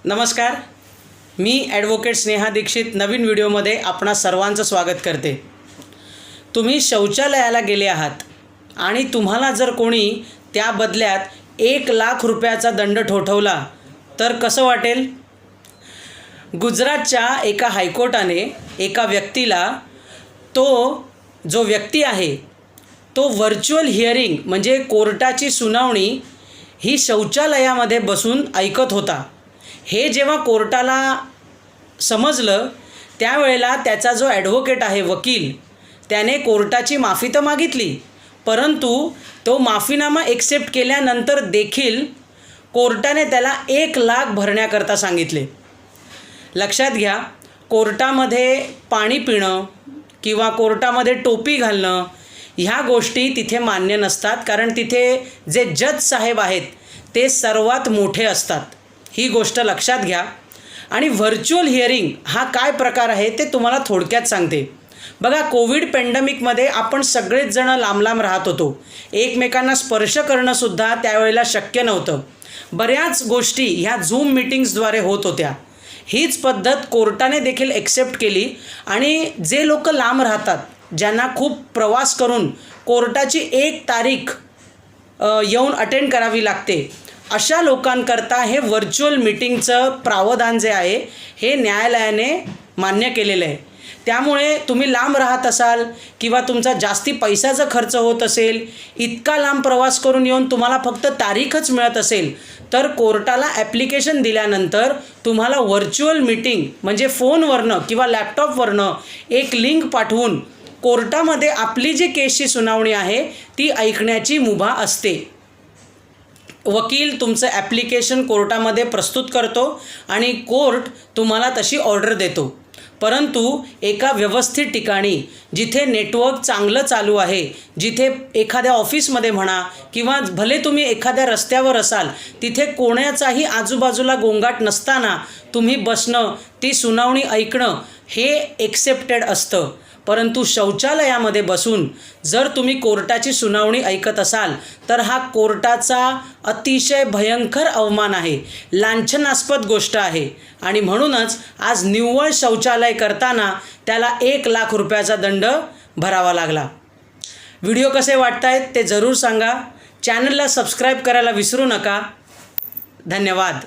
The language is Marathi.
नमस्कार, मी ॲडव्होकेट स्नेहा दीक्षित नवीन व्हिडिओमध्ये आपणा सर्वांचं स्वागत करते। तुम्ही शौचालयाला गेले आहात आणि तुम्हाला जर कोणी त्या बदल्यात 1,00,000 रुपयाचा दंड ठोठावला तर कसं वाटेल? गुजरातच्या एका हायकोर्टाने एका व्यक्तीला जो व्यक्ती आहे तो व्हर्च्युअल हिअरिंग म्हणजे कोर्टाची सुनावणी ही शौचालयामध्ये बसून ऐकत होता। हे जेव्हा कोर्टाला समजलं त्यावेळेला त्याचा जो ॲडव्होकेट आहे वकील त्याने कोर्टाची माफी तर मागितली, परंतु तो माफीनामा एक्सेप्ट केल्यानंतर देखील कोर्टाने त्याला 1,00,000 भरण्याकरता सांगितले। लक्षात घ्या, कोर्टामध्ये पाणी पिणं किंवा कोर्टामध्ये टोपी घालणं ह्या गोष्टी तिथे मान्य नसतात, कारण तिथे जे जज साहेब आहेत ते सर्वात मोठे असतात। ही गोष्ट लक्षात घ्या। आणि व्हर्च्युअल हिअरिंग हा काय प्रकार आहे ते तुम्हाला थोडक्यात सांगते। बघा, कोविड पॅन्डेमिकमध्ये आपण सगळेच जण लांब लांब राहत होतो, एकमेकांना स्पर्श करणंसुद्धा त्यावेळेला शक्य नव्हतं। बऱ्याच गोष्टी ह्या झूम मीटिंग्सद्वारे होत होत्या। हीच पद्धत कोर्टाने देखील एक्सेप्ट केली आणि जे लोक लांब राहतात, ज्यांना खूप प्रवास करून कोर्टाची 1 तारीख येऊन अटेंड करावी लागते, अशा लोकांकरता हे व्हर्च्युअल मीटिंगचं प्रावधान जे आहे हे न्यायालयाने मान्य केलेलं आहे। त्यामुळे तुम्ही लांब राहत असाल किंवा तुमचा जास्ती पैशाचा खर्च होत असेल, इतका लांब प्रवास करून येऊन तुम्हाला फक्त तारीखच मिळत असेल, तर कोर्टाला ॲप्लिकेशन दिल्यानंतर तुम्हाला व्हर्च्युअल मीटिंग म्हणजे फोनवरनं किंवा लॅपटॉपवरनं एक लिंक पाठवून कोर्टामध्ये आपली जी केसची सुनावणी आहे ती ऐकण्याची मुभा असते। वकील तुमचं ॲप्लिकेशन कोर्टामध्ये प्रस्तुत करतो आणि कोर्ट तुम्हाला तशी ऑर्डर देतो, परंतु एका व्यवस्थित ठिकाणी जिथे नेटवर्क चांगलं चालू आहे, जिथे एखाद्या ऑफिसमध्ये म्हणा किंवा भले तुम्ही एखाद्या रस्त्यावर असाल, तिथे कोणाचाही आजूबाजूला गोंगाट नसताना तुम्ही बसणं, ती सुनावणी ऐकणं हे एक्सेप्टेड असतं। परंतु शौचालयामध्ये बसून जर तुम्ही कोर्टाची सुनावणी ऐकत असाल तर हा कोर्टाचा अतिशय भयंकर अवमान आहे, लांछनास्पद गोष्ट आहे। आणि म्हणूनच आज निव्वळ शौचालय करताना त्याला 1,00,000 रुपयाचा दंड भरावा लागला। व्हिडिओ कसे वाटतायत ते जरूर सांगा। चॅनलला सबस्क्राईब करायला विसरू नका। धन्यवाद।